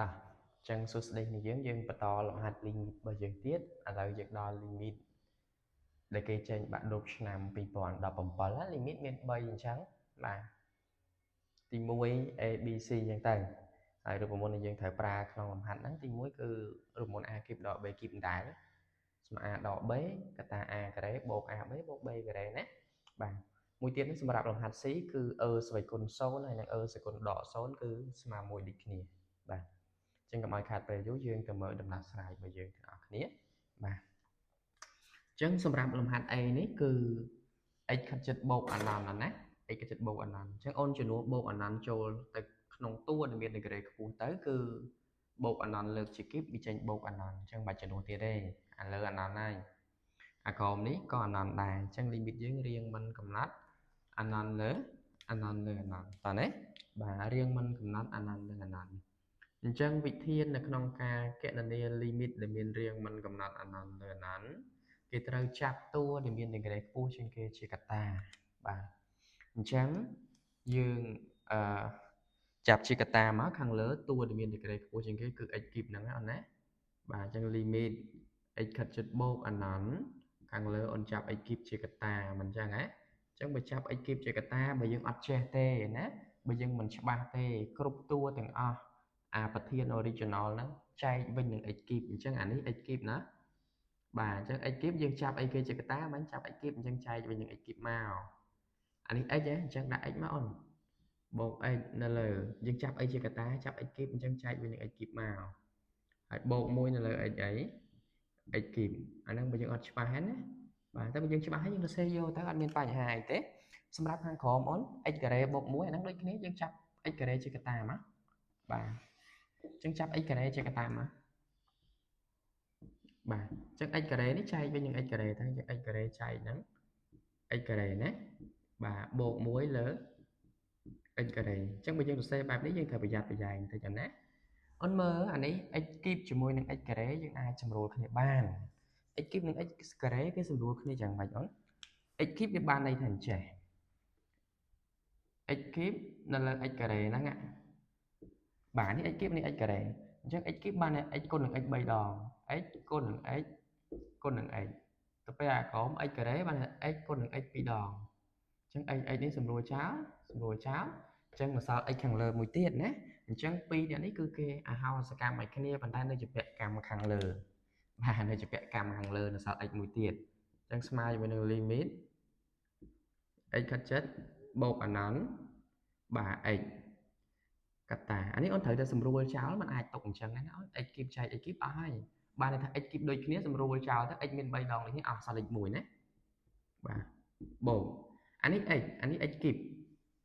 ta chẳng số đây này dương bắt đầu làm hạt limit bao giờ tiết à là việc đo limit để cái trên bạn đột nằm bị toàn đọc bằng lá limit bên bay trắng là tìm muối a b c dạng tầng rồi môn này dương thời pra không làm hạt nắng tìm muối cứ môn a kịp đỏ b kịp đái mà a đỏ bế ta a cái đấy bột a bế bột b cái đấy nè bạn mùi tiên nó sẽ làm hạt xí cứ xoay con số này là xoay con đỏ số cứ mà mùi địch nè bạn chân cầm ai khát về dấu dương từ mở đầm lạc xài bây giờ thì ở khía mà chân xâmรับlàm hạt ấy ní cứ ấy khát chất bột anh làm là nè ấy cái chất bột anh làm chân ôn cho nó bột anh làm cho từ nông tua để miền để cái tới cứ bột anh làm lực chỉ kiếp bị tranh bột anh làm chân bài chân đồ tiền đây anh lỡ anh làm này à còn ní có anh làm đài chân limit dưới riêng mình cầm nát anh làm lỡ anh làm tao đấy bà riêng mình cầm nát anh làm chân vị thiên là trong ca kẹt là limit để miền riêng mình cầm nát anh là nắn cái trâu chạp tua để miền cái đấy phu trên kia chỉ cả ta bà chân dương chạp chỉ cả ta má khăn lỡ tua để miền cái đấy phu trên cái cực kịp nắng anh đấy bà chân limit ấy khát chất bốc anh nắn khăn lỡ on chạp kịp chỉ cả ta mình chăng ấy chân bị chạp kịp chỉ cả ta bởi dương ắt che tê nè bởi dương mình ba tê cướp tua từngประเทศ original ហ្នឹងចែកវិញនឹង ekip អញ្ចឹងអានេះ ekip ណាបាទអញ្ចឹង ekip យើងចាប់អីគេជាកតាមិនចាប់ ekip អញ្ចឹងចែកវិញនឹង ekip មកអានេះ x អញ្ចឹងដាក់ x មកអូនបូក x នៅលើយើងចាប់អីជាកតាចាប់ ekip អញ្ចឹងចែកវិញនឹង ekip មកហើយបូកមួយនៅលើ x អី ekip អាហ្នឹងបើយើងអត់ច្បាស់ហ្នឹងណាបាទតែបើយើងច្បាស់ហើយយើងសរសេរយកទៅអត់មានបញ្ហាអីទេសម្រាប់ខាងក្រោមអូន x ការ៉េបូក1អាហ្នឹងដូចគ្នាយើងចាប់ x ការ៉េជាកតាមកបាទចឹងចាប់ x ការ៉េជាកតាមកបាទចឹង x ការ៉េនេះចែកវិញនឹង x ការ៉េទៅចឹង x ការ៉េចែកហ្នឹង x ការ៉េណាបាទបូក1លើ x ការ៉េចឹងបើយើងសរសេរបែបនេះយើងត្រូវប្រយ័ត្នប្រយែងទៅចឹងណាអូនមើលអានេះ x គីបជាមួយនឹង x ការ៉េយើងអាចសម្រួលគ្នាបាន x គីបនិង x ការ៉េគេសម្រួលគ្នាយ៉ាងម៉េចអូន x គីបវាបានន័យថាអញ្ចេះ x គីបនៅលើ x ការ៉េហ្នឹងបាទនេះ x គីបនេះ x ការ៉េអញ្ចឹង x គីបបាន x គុណនឹង x 3ដង x គុណនឹង x គុណនឹង x ទៅពេលអាក្រោម x ការ៉េបាន x គុណនឹង x 2ដងអញ្ចឹង x នេះសម្រួលចោលអញ្ចឹងមកសល់ x ខាងលើមួយទៀតណាអញ្ចឹងពីរនេះគឺគេអាហោសកម្មឲ្យគ្នាប៉ុន្តែនៅជាពាក្យកម្មខាងលើបាទនៅជាពាក្យកម្មខាងលើនៅសល់ x មួយទៀតអញ្ចឹងស្មើជាមួយនឹង limit x ខិតចិត្តបូកអនន្តបាទ xកតាអានេះអូនត្រូវតែសម្រួលចោលมันអាចຕົកអញ្ចឹងណាអូន x គីបចែក x គីបអស់ហើយបានន័យថា x គីបដូចគ្នាសម្រួលចោលទៅ x មាន3ដងដូចនេះអស់សល់លេខ1ណាបាទបូកអានេះ x អានេះ x គីប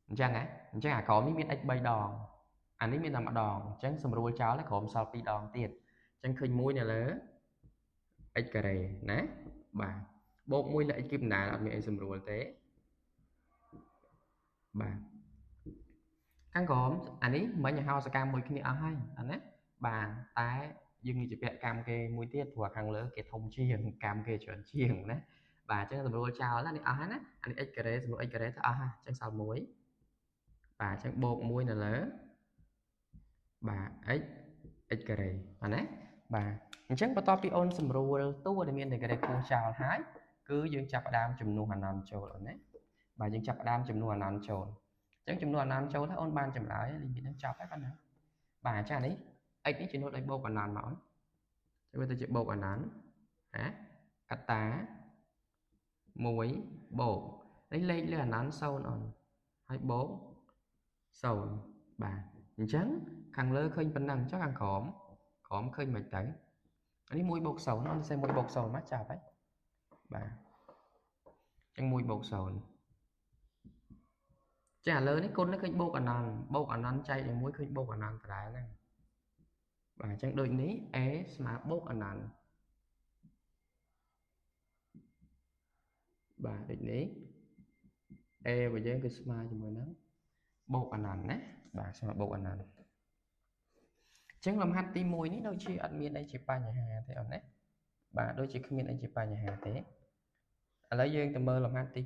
អញ្ចឹងហ៎អញ្ចឹងអាក្រោមនេះមាន x 3ដងអានេះមានតែម្ដងអញ្ចឹងសម្រួលចោលក្រោមសល់2ដងទៀតអញ្ចឹងឃើញ1នៅលើ x ការ៉េណាបាទបូក1លើ x គីបណាអត់មានអីសម្រួលទេបាទខាងក្រោមអានេះមិញហៅសកម្មមួយគ្នាអស់ហើយអាណាបាទតែយើងនិយាយពាក្យកម្មគេមួយទៀតព្រោះខាងលើគេធំជាងកម្មគេច្រើនជាងណាបាទអញ្ចឹងសម្រួលចោលណានេះអស់ហើយណាអានេះ x ការ៉េសម្រួល x ការ៉េទៅអស់ហើយអញ្ចឹងសល់1បាទអញ្ចឹងបូក1នៅលើបាទ x ការ៉េបាទណាបាទអញ្ចឹងបន្ទាប់ពីអូនសម្រួលតួដែលមានតែការ៉េគូចោលហើយគឺយើងចាប់ផ្ដើមចំនួនអនន្តចូលអូនណាបាទយើងចាប់ផ្ដើមចំនួនអនន្តចូលអញ្ចឹងចំនួនអនន្តចូលថាអូនបានចម្លើយលីមីតនឹងចប់ហើយប៉ុណ្ណាបាទចានេះ x នេះចំនួនឲ្យបូកអនន្តមកអូនចូលទៅជាបូកអនន្តណាកតា1បូកនេះលេខលើអនន្ត0អូនហើយបូក0បាទអញ្ចឹងខាងលើឃើញប៉ុណ្ណឹងអញ្ចឹងខាងក្រោមឃើញមិនទៅអានេះ1បូក0អូនសេ1បូក0មកចាប់ហើយបាទអញ្ចឹង1បូក0ចាឥឡូវនេះគុណនេះឃើញបូកអនន្តចែកនឹង1ឃើញបូកអនន្តដដែលហ្នឹងបាទអញ្ចឹងដូចនេះ a ស្មើបូកអនន្តបាទដូចនេះ a របស់យើងគឺស្មើជាមួយនឹងបូកអនន្តណាបាទស្មើបូកអនន្តអញ្ចឹងលំហាត់ទី1នេះដូចជាអត់មានអីជាបញ្ហាទេអូនណាបាទដូចជាគ្មានអីជាបញ្ហាទេឥឡូវយើងទៅមើលលំហាត់ទី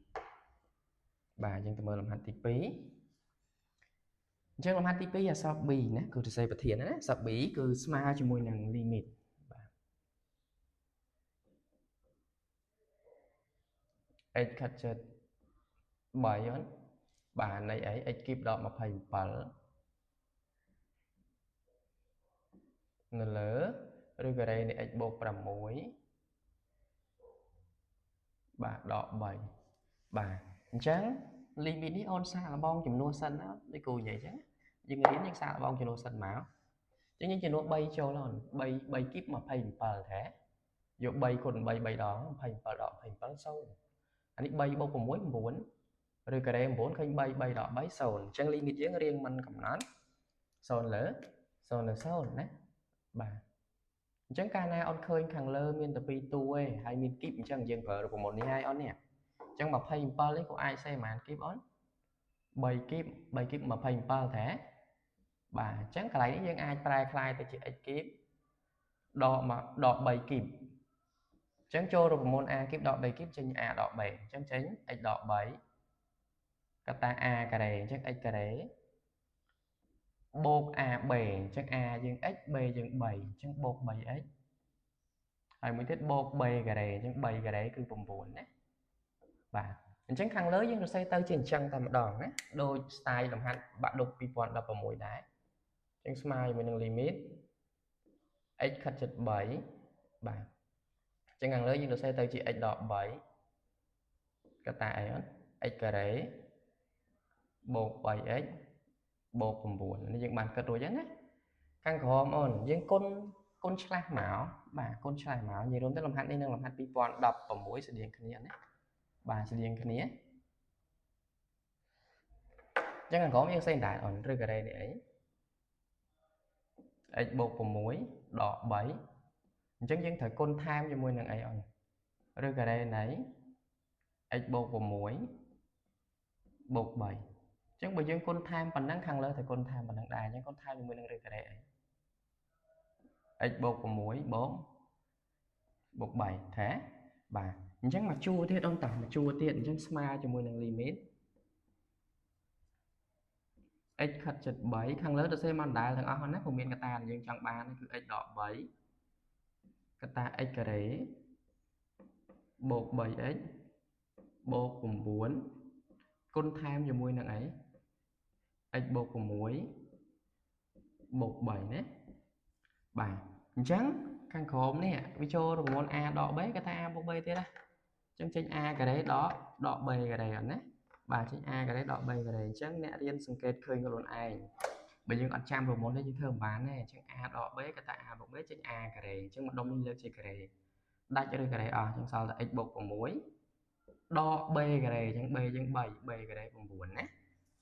2បាទយើងទៅមើលលំហាត់ទី2 ចឹងលំហាត់ទី2អក្សរ B ណាគឺសរសេរប្រធានណាអក្សរ B គឺស្មើជាមួយនឹង limit បាទ x ខិតជិត3អូនបាទនៃអី x គីបដក27នៅលើឬការ៉េនៃ x បូក6បាទដក3បាទអញ្ចឹង limit នេះអូនសាកល្បងចំនួនសិនណាដូចគ្រូនិយាយអញ្ចឹងយើងរៀនយើងសាកល្បងចំនួនសិនមកអញ្ចឹងយើងចំនួន3ចូលអូន3គីប27ហ៎យក3គុណ3 3ដង27ដក27 0អានេះ3បូក6 9ឬការ៉េ9ឃើញ3 3ដក3 0អញ្ចឹង limit យើងរៀងមិនកំណត់0លើ0ណាបាទអញ្ចឹងកាលណាអូនឃើញខាងលើមានតែ2តួឯងហើយមានគីបអញ្ចឹងយើងប្រើរូបមន្តនេះហើយអូននេះអញ្ចឹង27នេះក៏អាចសេប្រហែលគីបអូន3គីប27ដែរបាទអញ្ចឹងកន្លែងនេះយើងអាចប្រែក្លាយទៅជា x គីបដក3គីបអញ្ចឹងចូលរូបមន្ត a គីបដក3គីបចេញ a ដក b អញ្ចឹងចេញ x ដក3កតា a ការ៉េអញ្ចឹង x ការ៉េបូក ab អញ្ចឹង a យើង x b យើង 3អញ្ចឹងបូក 3x ហើយមួយទៀតបូក b ការ៉េអញ្ចឹង3ការ៉េគឺ9ណាបាទអញ្ចឹងខាងលើយើងសរសេរទៅជាអញ្ចឹងតែម្ដងណាដូច style លំហាត់បាក់ឌុប2016ដែរអញ្ចឹងស្មើជាមួយនឹង limit x ខិតជិត3បាទអញ្ចឹងខាងលើយើងសរសេរទៅជា x ដក3កតាអីអត់ x ការ៉េបូក 3x បូក9នេះយើងបានគិតរួចហើយណាខាងក្រោមអូនយើងគុណឆ្លាស់មកបាទគុណឆ្លាស់មកនិយាយរួមទៅលំហាត់នេះនឹងលំហាត់2016ស្តៀងគ្នាណាបាទស្តៀងគ្នាអញ្ចឹងខាងក្រោមយើងសេនដែរអូនឬការ៉េនេះអី x បូក6ដក3អញ្ចឹងយើងត្រូវគុណថែមជាមួយនឹងអីអូនឬការ៉េនៃ x បូក6បូក3អញ្ចឹងបើយើងគុណថែមប៉ុណ្ណឹងខាងលើត្រូវគុណថែមប៉ុណ្ណឹងដែរអញ្ចឹងគុណថែមជាមួយនឹងឬការ៉េអី x បូក6បូក3ថាបាទអញ្ចឹងមកជួរទៀតអូនតោះមកជួរទៀតអញ្ចឹងស្មើជាមួយនឹង limit x ខិតជិត3ខាងលើទៅសេមកដដែលទាំងអស់ណាព្រោះមានកតាយើងចង់បានគឺ x ដក3កតា x ការ៉េបូក 3x បូក9គុណថែមជាមួយនឹងអី x បូក6បូក3ណាបាទអញ្ចឹងខាងក្រោមនេះវាចូលរង្វាន់ a ដក b កតា a បូក b ទៀតណាអញ្ចឹងចេញ a ការ៉េដក b ការ៉េអត់ណាបាទចេញ a ការ៉េដក b ការ៉េអញ្ចឹងអ្នករៀនសង្កេតឃើញខ្លួនឯងបើយើងអត់ចាំប្រមូលទេយើងធ្វើមិនបានទេអញ្ចឹង a ដក b កតា a បូក b ចេញ a ការ៉េអញ្ចឹងម្ដុំនេះលើកជាការ៉េដាច់ឬការ៉េអស់អញ្ចឹងសល់តែ x បូក6ដក b ការ៉េអញ្ចឹង b យើង3 b ការ៉េ9ណា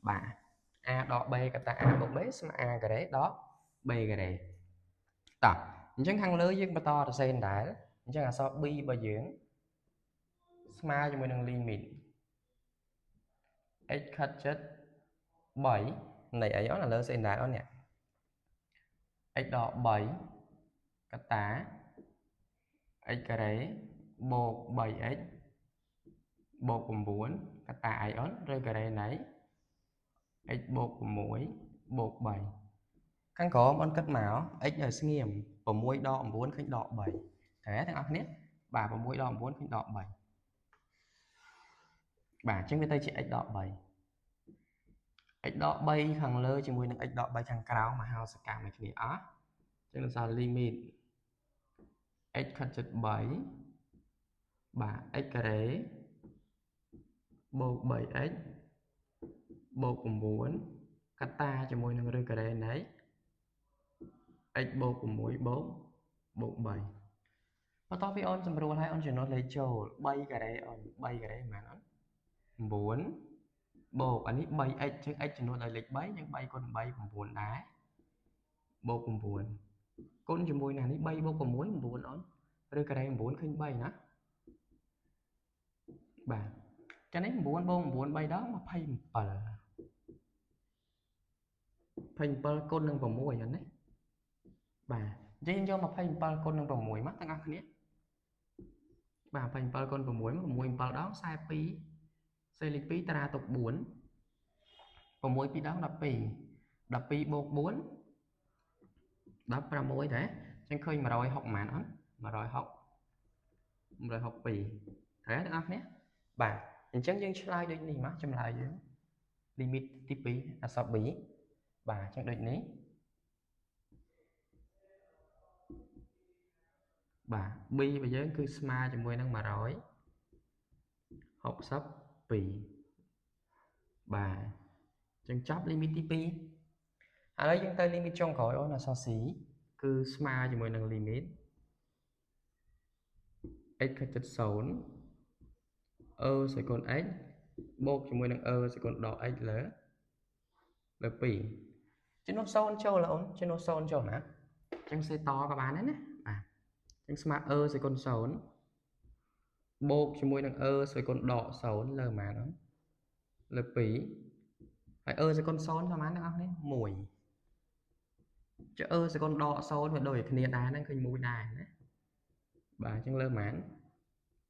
បាទ a ដក b កតា a បូក b ស្មើ a ការ៉េដក b ការ៉េតោះអញ្ចឹងខាងលើយើងបន្តសរសេរដែរអញ្ចឹងអក្សរ b របស់យើងស្មើជាមួយនឹង limit x ខិតជិត3នៃអីអូនឥឡូវសេដែរអូននេះ x ដក3កតា x ការ៉េបូក 3x បូក9កតាអីអូនឬការ៉េនៃ x បូក6បូក3ខាងក្រោមអូនគិតមក x ឲ្យស្ងៀម6ដក9ឃើញដក3តែទាំងអស់គ្នាបាទ6ដក9ឃើញដក3បាទអញ្ចឹងវាទៅជា x ដក3 x ដក3ខាងលើជាមួយនឹង x ដក3ខាងក្រោមមកហៅសកម្មឲ្យគ្នាអស់អញ្ចឹងនឹងសល់ limit x ខិតជិត3បាទ x ការ៉េបូក 3x បូក9កតាជាមួយនឹងឬការ៉េនៃ x បូក6បូក3បន្ទាប់ពីអូនសម្រួលហើយអូនចំណុចលេខចូល3ការ៉េអូន3ការ៉េប៉ុន្មានអូន9បូកអានេះ 3x ចឹង x ចំនួនឲ្យលេខ3ចឹង3គុណ3 9ដែរបូក9គុណជាមួយនឹងនេះ3បូក6 9អូនឬការ៉េ9ឃើញ3ណាបាទចានេះ9បូក9 3ដង27គុណនឹង6ហ្នឹងណាបាទអញ្ចឹងយក27គុណនឹង6មកទាំងអស់គ្នាបាទ27គុណ6មក6 7ដង42សេលេខ2តារាទុក4 6 2ដង12 12 bột 4 16 thế chẳng khơi mà rồi học màn ấn mà rồi học bì thế được không nhé bạn chẳng dân slide đây này má chăm lại dưới limit tipi là sao bí bà chẳng định ní bà bi bây giờ cứ smart cho mười năng mà rồi học sắp bì bà chẳng chấp limit tipi à đấy chúng ta limit trong khỏi đó là sao xí cứ smart cho mười năng limit x chất số sẽ còn x bột cho mười năng sẽ còn đỏ x là bì chứ nó sâu châu là ổn chứ nó sâu châu mà chẳng sẽ to các bạn đấy nè à chẳng smart sẽ còn số bột cho môi năng sẽ còn đỏ số lờ mà nó là bì phải sẽ còn số cho má nó đấy mùi chứ sẽ còn đỏ số và đổi cái đá nó khơi mùi đài đấy bà chẳng lơ mán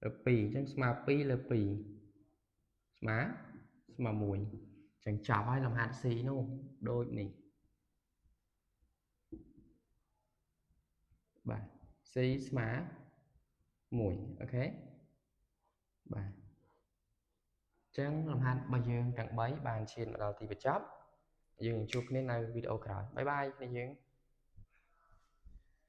là bì chẳng smart pi là bì smart mà mùi chẳng chào ai làm hạt xì nó đôi này bà xí smart mùi ok bà chẳng làm hạt bây giờ chẳng bấy bàn chiên vào thì bị chóp dừng chụp nên là video cả bye bye này dừng